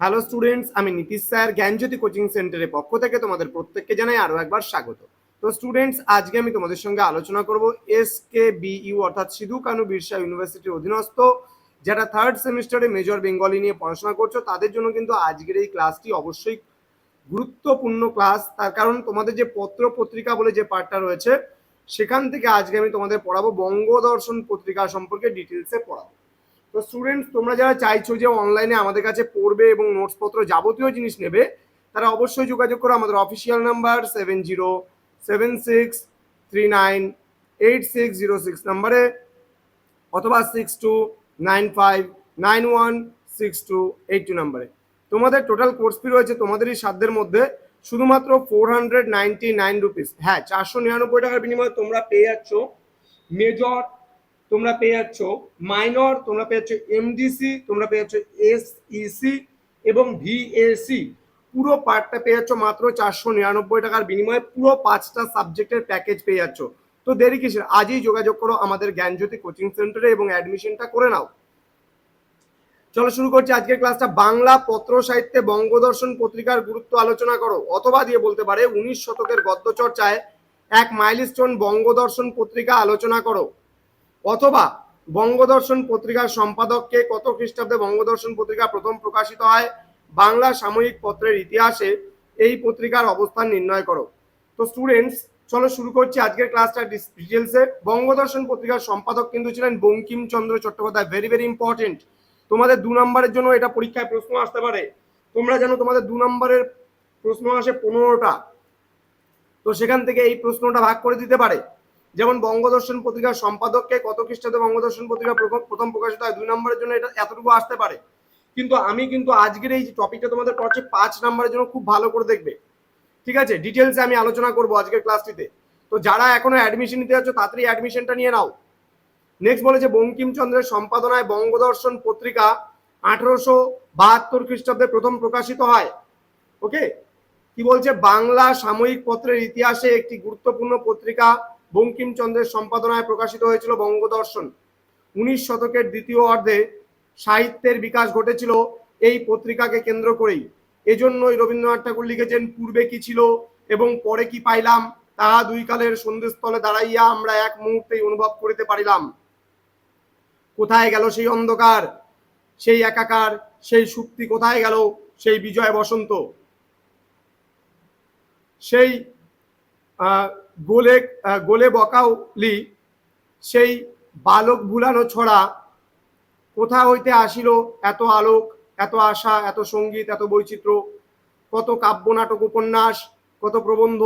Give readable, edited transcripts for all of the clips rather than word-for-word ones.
Hello students, আমি Nitish sir জ্ঞানজ্যোতি coaching সেন্টারের পক্ষ থেকে তোমাদের প্রত্যেককে জানাই আরো একবার স্বাগত। তো স্টুডেন্টস, আজকে আমি তোমাদের সঙ্গে আলোচনা করব SKBU অর্থাৎ সিধু কানু বিরসা ইউনিভার্সিটির অধীনস্থ যারা থার্ড সেমিস্টারে মেজর বেঙ্গলি নিয়ে পড়াশোনা করছো তাদের জন্য কিন্তু আজকের এই ক্লাসটি অবশ্যই গুরুত্বপূর্ণ ক্লাস। তার কারণ তোমাদের যে পত্র পত্রিকা বলে যে পার্টটা রয়েছে সেখান থেকে আজকে আমি তোমাদের পড়াবো বঙ্গদর্শন পত্রিকা সম্পর্কে ডিটেলসে পড়াবো। তো স্টুডেন্টস, তোমরা যারা চাইছো যে অনলাইনে আমাদের কাছে পড়বে এবং নোটসপত্র যাবতীয় জিনিস নেবে, তারা অবশ্যই যোগাযোগ করো আমাদের অফিসিয়াল নাম্বার 7076398606 নাম্বারে, অথবা 6295916282 নাম্বারে। তোমাদের টোটাল কোর্স ফি রয়েছে তোমাদেরই সাধ্যের মধ্যে শুধুমাত্র 499 রুপিস। হ্যাঁ, 499 টাকার বিনিময়ে তোমরা পেয়ে যাচ্ছ মেজর, তোমরা পেয়ে যাচ্ছ মাইনর, তোমরা পেয়ে যাচ্ছ এমডিসি, তোমরা পেয়ে যাচ্ছ এসইসি এবং ভিএসি। পুরো পার্টটা পেয়ে যাচ্ছ মাত্র 499 টাকার বিনিময়ে। পুরো 5টা সাবজেক্টের প্যাকেজ পেয়ে যাচ্ছ। তো দেরি কিসের, আজই যোগাযোগ করো আমাদের জ্ঞানজ্যোতি কোচিং সেন্টারে এবং অ্যাডমিশনটা করে নাও। চলো শুরু করছি আজকের ক্লাসটা। বাংলা পত্র সাহিত্যে বঙ্গদর্শন পত্রিকার গুরুত্ব আলোচনা করো, অথবা দিয়ে বলতে পারে 19 শতকের গদ্য চর্চায় এক মাইলস্টোন বঙ্গদর্শন পত্রিকা আলোচনা করো, অথবা বঙ্গদর্শন পত্রিকার সম্পাদককে, কত খ্রিস্টাব্দে বঙ্গদর্শন পত্রিকা প্রথম প্রকাশিত হয়, বাংলা সাময়িক পত্রের ইতিহাসে এই পত্রিকার অবস্থান নির্ণয় করো। তো স্টুডেন্টস, চলো শুরু করছি আজকের ক্লাসটা ডিটেলসে। বঙ্গদর্শন পত্রিকার সম্পাদক কিন্তু ছিলেন Bankimchandra Chattopadhyay. Very very important, তোমাদের 2 নম্বরের জন্য এটা পরীক্ষায় প্রশ্ন আসতে পারে। তোমরা জানো তোমাদের 2 নম্বরের প্রশ্ন আসে 15টা, তো সেখান থেকে এই প্রশ্নটা ভাগ করে দিতে পারে। যেমন বঙ্গদর্শন পত্রিকার সম্পাদককে, কত খ্রিস্টাব্দে বঙ্গদর্শন পত্রিকা প্রথম প্রকাশিত হয়, 2 নম্বরের জন্য এটা এতটুকু আসতে পারে। কিন্তু আমি কিন্তু আজকের এই যে টপিকটা তোমাদের পড়াচ্ছি 5 নম্বরের জন্য খুব ভালো করে দেখবে, ঠিক আছে? ডিটেলসে আমি আলোচনা করব আজকের ক্লাসটিতে। তো যারা এখনো অ্যাডমিশন নিতে যাচ্ছ তাড়াতাড়ি অ্যাডমিশনটা নিয়ে নাও। নেক্সট বলেছে বঙ্কিমচন্দ্রের সম্পাদনায় বঙ্গদর্শন পত্রিকা 1872 খ্রিস্টাব্দে প্রথম প্রকাশিত হয়। ওকে, কি বলছে, বাংলা সাময়িক পত্রের ইতিহাসে একটি গুরুত্বপূর্ণ পত্রিকা বঙ্কিমচন্দ্রের সম্পাদনায় প্রকাশিত হয়েছিল বঙ্গদর্শন। 19 শতকের দ্বিতীয় অর্ধে সাহিত্যের বিকাশ ঘটেছিল এই পত্রিকাকে কেন্দ্র করেই। এজন্যই রবীন্দ্রনাথ ঠাকুর লিখেছেন, পূর্বে কি ছিল এবং পরে কি পাইলাম, তাহা দুই কালের সন্ধিস্থলে দাঁড়াইয়া আমরা এক মুহূর্তেই অনুভব করিতে পারিলাম। কোথায় গেল সেই অন্ধকার, সেই একাকার, সেই সুপ্তি কোথায় গেল, সেই বিজয় বসন্ত, সেই গোলে গোলে বকাউলি, সেই বালক ভুলানো ছড়া, কোথা হইতে আসিল এত আলোক, এত আশা, এত সঙ্গীত, এত বৈচিত্র্য, কত কাব্য নাটক উপন্যাস, কত প্রবন্ধ,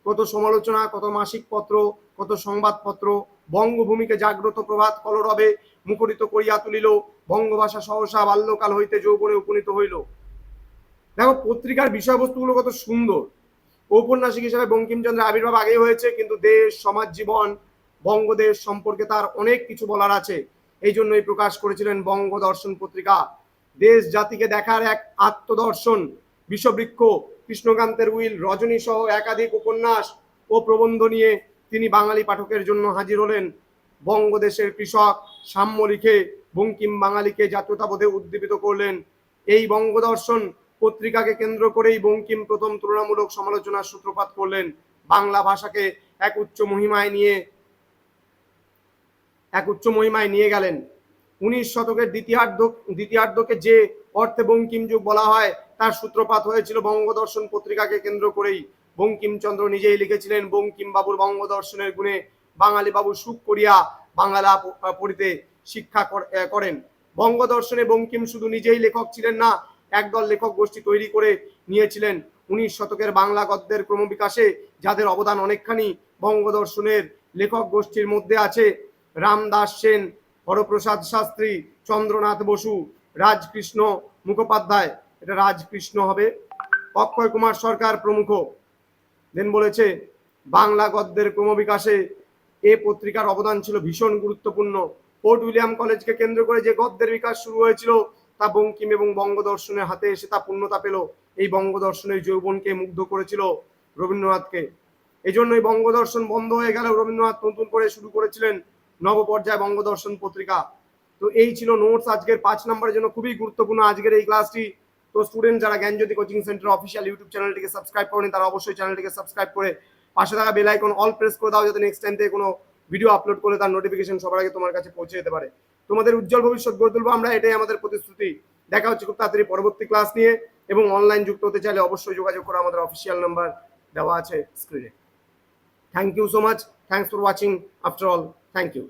কত সমালোচনা, কত মাসিক পত্র, কত সংবাদপত্র বঙ্গভূমিকে জাগ্রত প্রভাত কলরবে মুখরিত করিয়া তুলিল, বঙ্গভাষা সহসা বাল্যকাল হইতে যৌবনে উপনীত হইল। দেখো পত্রিকার বিষয়বস্তুগুলো কত সুন্দর। ঔপন্যাসিক হিসেবে বঙ্কিমচন্দ্রের আবির্ভাব আগেই হয়েছে, কিন্তু দেশ, সমাজ জীবন, বঙ্গদেশ সম্পর্কে তার অনেক কিছু বলার আছে। এই জন্যই প্রকাশ করেছিলেন বঙ্গদর্শন পত্রিকা। দেশ জাতিকে দেখার এক আত্মদর্শন, বিষবৃক্ষ, কৃষ্ণকান্তের উইল, রজনী সহ একাধিক উপন্যাস ও প্রবন্ধ নিয়ে তিনি বাঙালি পাঠকের জন্য হাজির হলেন। বঙ্গদেশের কৃষক, সাম্য লিখে বঙ্কিম বাঙালিকে জাতীয়তাবোধে উদ্দীপিত করলেন। এই বঙ্গদর্শন পত্রিকাকে কেন্দ্র করেই বঙ্কিম প্রথম তুলনামূলক সমালোচনার সূত্রপাত করলেন। বাংলা ভাষাকে এক উচ্চ মহিমায় নিয়ে গেলেন। 19 শতকের দ্বিতীয়ার্ধকে যে অর্থে বঙ্কিম যুগ বলা হয় তার সূত্রপাত হয়েছিল বঙ্গদর্শন পত্রিকাকে কেন্দ্র করেই। বঙ্কিমচন্দ্র নিজেই লিখেছিলেন, বঙ্কিম বাবুর বঙ্গদর্শনের গুণে বাঙালি বাবু সুখ করিয়া বাংলা পড়িতে শিক্ষা করেন। বঙ্গদর্শনে বঙ্কিম শুধু নিজেই লেখক ছিলেন না, একদল লেখক গোষ্ঠী তৈরি করে নিয়েছিলেন। 19 শতকের বাংলা গদ্যের ক্রমবিকাশে যাদের অবদান অনেকখানি বঙ্গদর্শনের লেখক গোষ্ঠীর মধ্যে আছে, রামদাস সেন, হরপ্রসাদ শাস্ত্রী, চন্দ্রনাথ বসু, রাজকৃষ্ণ মুখোপাধ্যায়, এটা রাজকৃষ্ণ হবে, অক্ষয় কুমার সরকার প্রমুখ। দেন বলেছে বাংলা গদ্যের ক্রমবিকাশে এ পত্রিকার অবদান ছিল ভীষণ গুরুত্বপূর্ণ। ফোর্ট উইলিয়াম কলেজকে কেন্দ্র করে যে গদ্যের বিকাশ শুরু হয়েছিল তা বঙ্কিম এবং বঙ্গদর্শনের হাতে এসে তা পূর্ণতা পেল। এই বঙ্গদর্শনের যৌবনকে মুগ্ধ করেছিল রবীন্দ্রনাথকে। এই জন্যই বঙ্গদর্শন বন্ধ হয়ে গেল, রবীন্দ্রনাথ নতুন করে শুরু করেছিলেন নবপর্যায় বঙ্গদর্শন পত্রিকা। তো এই ছিল নোটস আজকের 5 নম্বরের জন্য খুবই গুরুত্বপূর্ণ আজকের এই ক্লাসটি। তো স্টুডেন্ট যারা জ্ঞানজ্যোতি কোচিং সেন্টার অফিসিয়াল ইউটিউব চ্যানেলটিকে সাবস্ক্রাইব করেন তারা অবশ্যই চ্যানেলটিকে সাবস্ক্রাইব করে পাশে থাকা বেল আইকন অল প্রেস করে দাও, যাতে নেক্সট টাইম থেকে কোনো ভিডিও আপলোড করলে তার নোটিফিকেশন সবার আগে তোমার কাছে পৌঁছে যেতে পারে। তোমাদের উজ্জ্বল ভবিষ্যৎ গড়ে তুলবো আমরা, এটাই আমাদের প্রতিশ্রুতি। দেখা হচ্ছে খুব তাড়াতাড়ি পরবর্তী ক্লাস নিয়ে, এবং অনলাইন যুক্ত হতে চাইলে অবশ্যই যোগাযোগ করো, আমাদের অফিসিয়াল নাম্বার দেওয়া আছে স্ক্রিনে। Thank you so much, thanks for watching after all, thank you.